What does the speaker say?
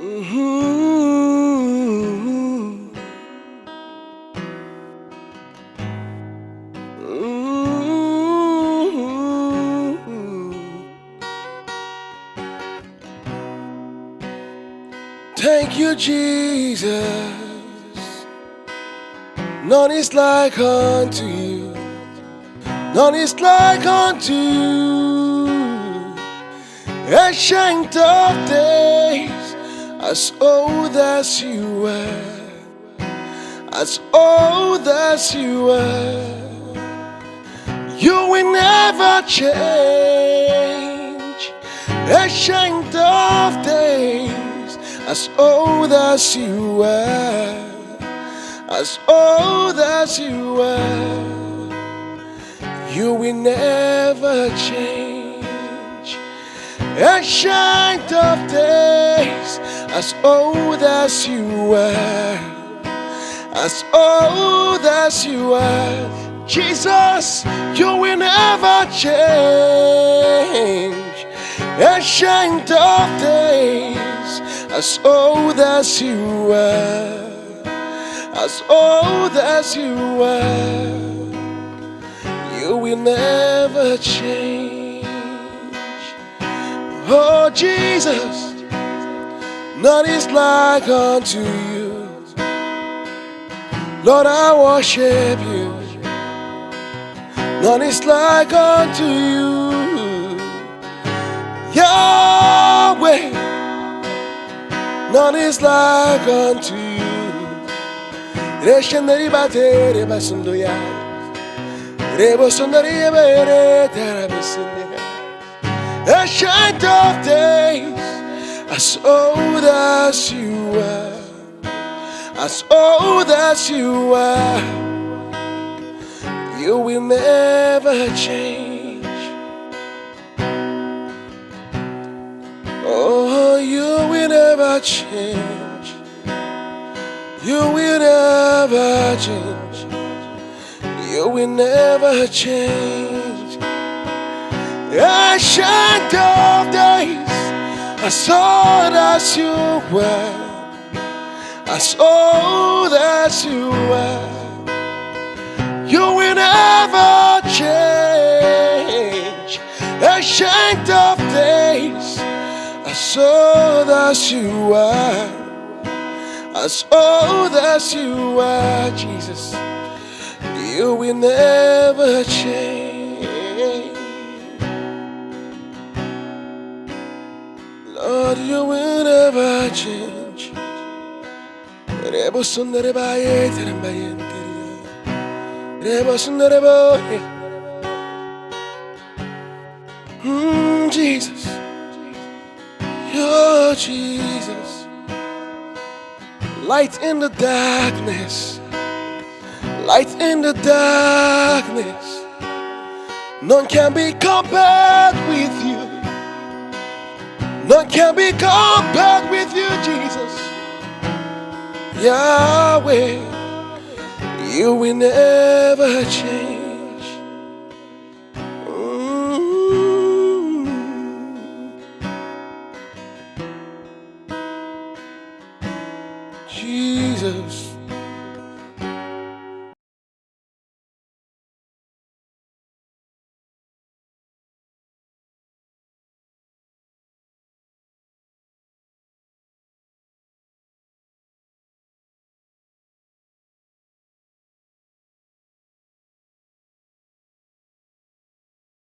Mm-hmm. Thank you, Jesus. None is like unto you. None is like unto you. Ancient of days, as old as you were, as old as you were. You will never change. Ancient of days, as old as you were, as old as you were. You will never change. Ancient of days, as old as you were, as old as you were. Jesus, you will never change. Ancient of days, as old as you were, as old as you were. You will never change. Oh Jesus, none is like unto you. Lord, I worship you. None is like unto you, Yahweh. None is like unto you. Reshendari bate reba sundoya, rebo sundari ebere terabisinde. Ancient of days, as old as you were, as old as you were. You will never change. Oh, you will never change. You will never change. You will never change. Ancient of days, as old as you were, as old as you were. You will never change. Ancient of days, as old as you are, as old as you are, Jesus, you will never change. Lord, you will never change. Jesus, you're Jesus. Light in the darkness, light in the darkness. None can be compared with you. None can be compared with you, Jesus. Yahweh, you will never change.